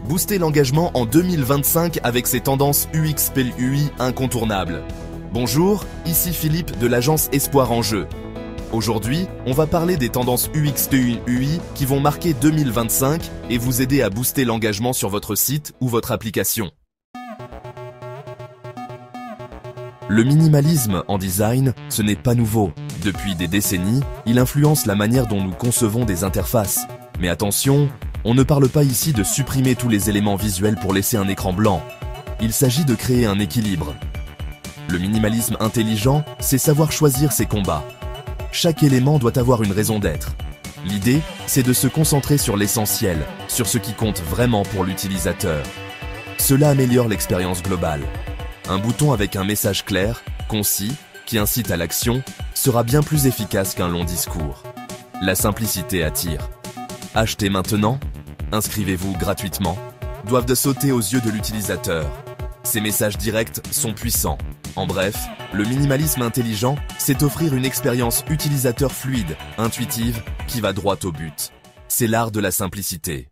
Boostez l'engagement en 2025 avec ces tendances UX/UI incontournables. Bonjour, ici Philippe de l'agence Espoir en Jeu. Aujourd'hui, on va parler des tendances UX/UI qui vont marquer 2025 et vous aider à booster l'engagement sur votre site ou votre application. Le minimalisme en design, ce n'est pas nouveau. Depuis des décennies, il influence la manière dont nous concevons des interfaces. Mais attention, on ne parle pas ici de supprimer tous les éléments visuels pour laisser un écran blanc. Il s'agit de créer un équilibre. Le minimalisme intelligent, c'est savoir choisir ses combats. Chaque élément doit avoir une raison d'être. L'idée, c'est de se concentrer sur l'essentiel, sur ce qui compte vraiment pour l'utilisateur. Cela améliore l'expérience globale. Un bouton avec un message clair, concis, qui incite à l'action, sera bien plus efficace qu'un long discours. La simplicité attire. Achetez maintenant, inscrivez-vous gratuitement, doivent de sauter aux yeux de l'utilisateur. Ces messages directs sont puissants. En bref, le minimalisme intelligent, c'est offrir une expérience utilisateur fluide, intuitive, qui va droit au but. C'est l'art de la simplicité.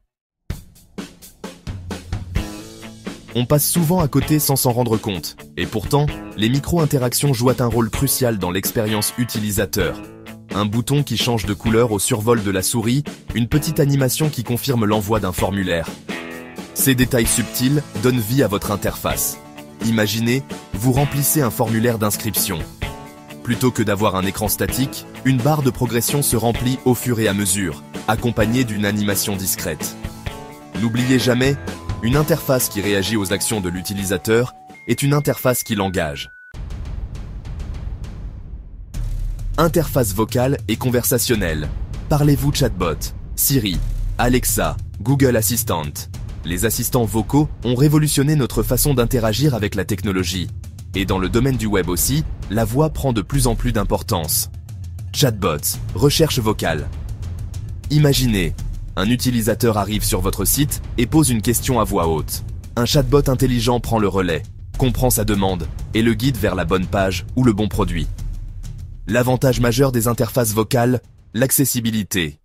On passe souvent à côté sans s'en rendre compte. Et pourtant, les micro-interactions jouent un rôle crucial dans l'expérience utilisateur. Un bouton qui change de couleur au survol de la souris, une petite animation qui confirme l'envoi d'un formulaire. Ces détails subtils donnent vie à votre interface. Imaginez, vous remplissez un formulaire d'inscription. Plutôt que d'avoir un écran statique, une barre de progression se remplit au fur et à mesure, accompagnée d'une animation discrète. N'oubliez jamais, une interface qui réagit aux actions de l'utilisateur est une interface qui l'engage. Interface vocale et conversationnelle. Parlez-vous chatbot, Siri, Alexa, Google Assistant. Les assistants vocaux ont révolutionné notre façon d'interagir avec la technologie. Et dans le domaine du web aussi, la voix prend de plus en plus d'importance. Chatbots, recherche vocale. Imaginez, un utilisateur arrive sur votre site et pose une question à voix haute. Un chatbot intelligent prend le relais, comprend sa demande et le guide vers la bonne page ou le bon produit. L'avantage majeur des interfaces vocales, l'accessibilité.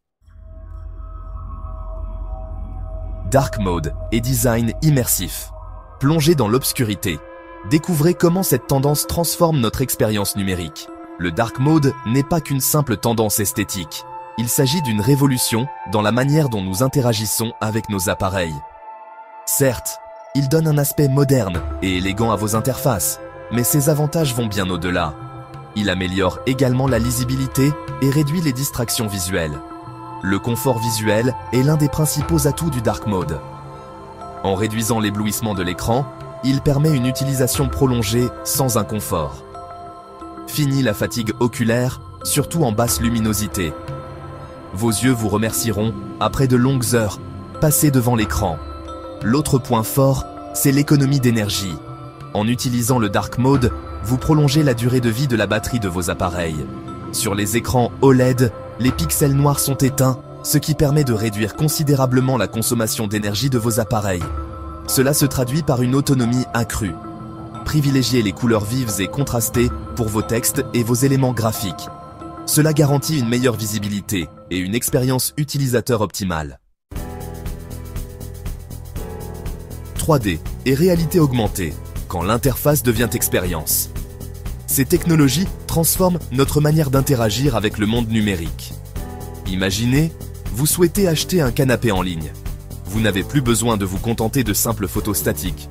Dark mode et design immersif. Plongez dans l'obscurité. Découvrez comment cette tendance transforme notre expérience numérique. Le dark mode n'est pas qu'une simple tendance esthétique. Il s'agit d'une révolution dans la manière dont nous interagissons avec nos appareils. Certes, il donne un aspect moderne et élégant à vos interfaces, mais ses avantages vont bien au-delà. Il améliore également la lisibilité et réduit les distractions visuelles. Le confort visuel est l'un des principaux atouts du dark mode. En réduisant l'éblouissement de l'écran, il permet une utilisation prolongée sans inconfort. Fini la fatigue oculaire, surtout en basse luminosité. Vos yeux vous remercieront après de longues heures passées devant l'écran. L'autre point fort, c'est l'économie d'énergie. En utilisant le dark mode, vous prolongez la durée de vie de la batterie de vos appareils. Sur les écrans OLED, les pixels noirs sont éteints, ce qui permet de réduire considérablement la consommation d'énergie de vos appareils. Cela se traduit par une autonomie accrue. Privilégiez les couleurs vives et contrastées pour vos textes et vos éléments graphiques. Cela garantit une meilleure visibilité et une expérience utilisateur optimale. 3D et réalité augmentée, quand l'interface devient expérience. Ces technologies transforment notre manière d'interagir avec le monde numérique. Imaginez, vous souhaitez acheter un canapé en ligne. Vous n'avez plus besoin de vous contenter de simples photos statiques.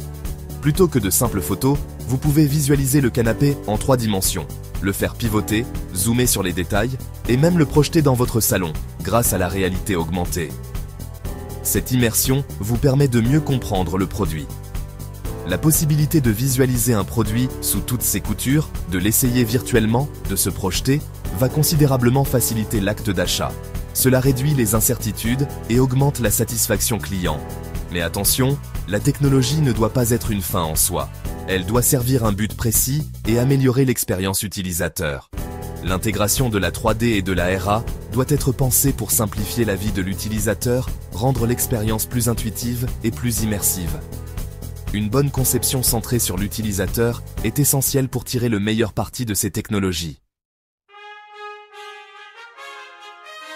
Plutôt que de simples photos, vous pouvez visualiser le canapé en 3 dimensions, le faire pivoter, zoomer sur les détails et même le projeter dans votre salon grâce à la réalité augmentée. Cette immersion vous permet de mieux comprendre le produit. La possibilité de visualiser un produit sous toutes ses coutures, de l'essayer virtuellement, de se projeter, va considérablement faciliter l'acte d'achat. Cela réduit les incertitudes et augmente la satisfaction client. Mais attention, la technologie ne doit pas être une fin en soi. Elle doit servir un but précis et améliorer l'expérience utilisateur. L'intégration de la 3D et de la RA doit être pensée pour simplifier la vie de l'utilisateur, rendre l'expérience plus intuitive et plus immersive. Une bonne conception centrée sur l'utilisateur est essentielle pour tirer le meilleur parti de ces technologies.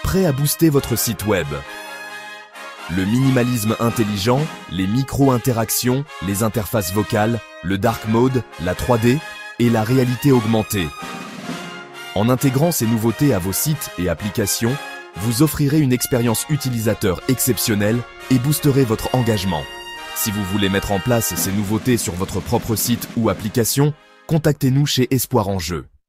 Prêt à booster votre site web? Le minimalisme intelligent, les micro-interactions, les interfaces vocales, le dark mode, la 3D et la réalité augmentée. En intégrant ces nouveautés à vos sites et applications, vous offrirez une expérience utilisateur exceptionnelle et boosterez votre engagement. Si vous voulez mettre en place ces nouveautés sur votre propre site ou application, contactez-nous chez Espoir en Jeu.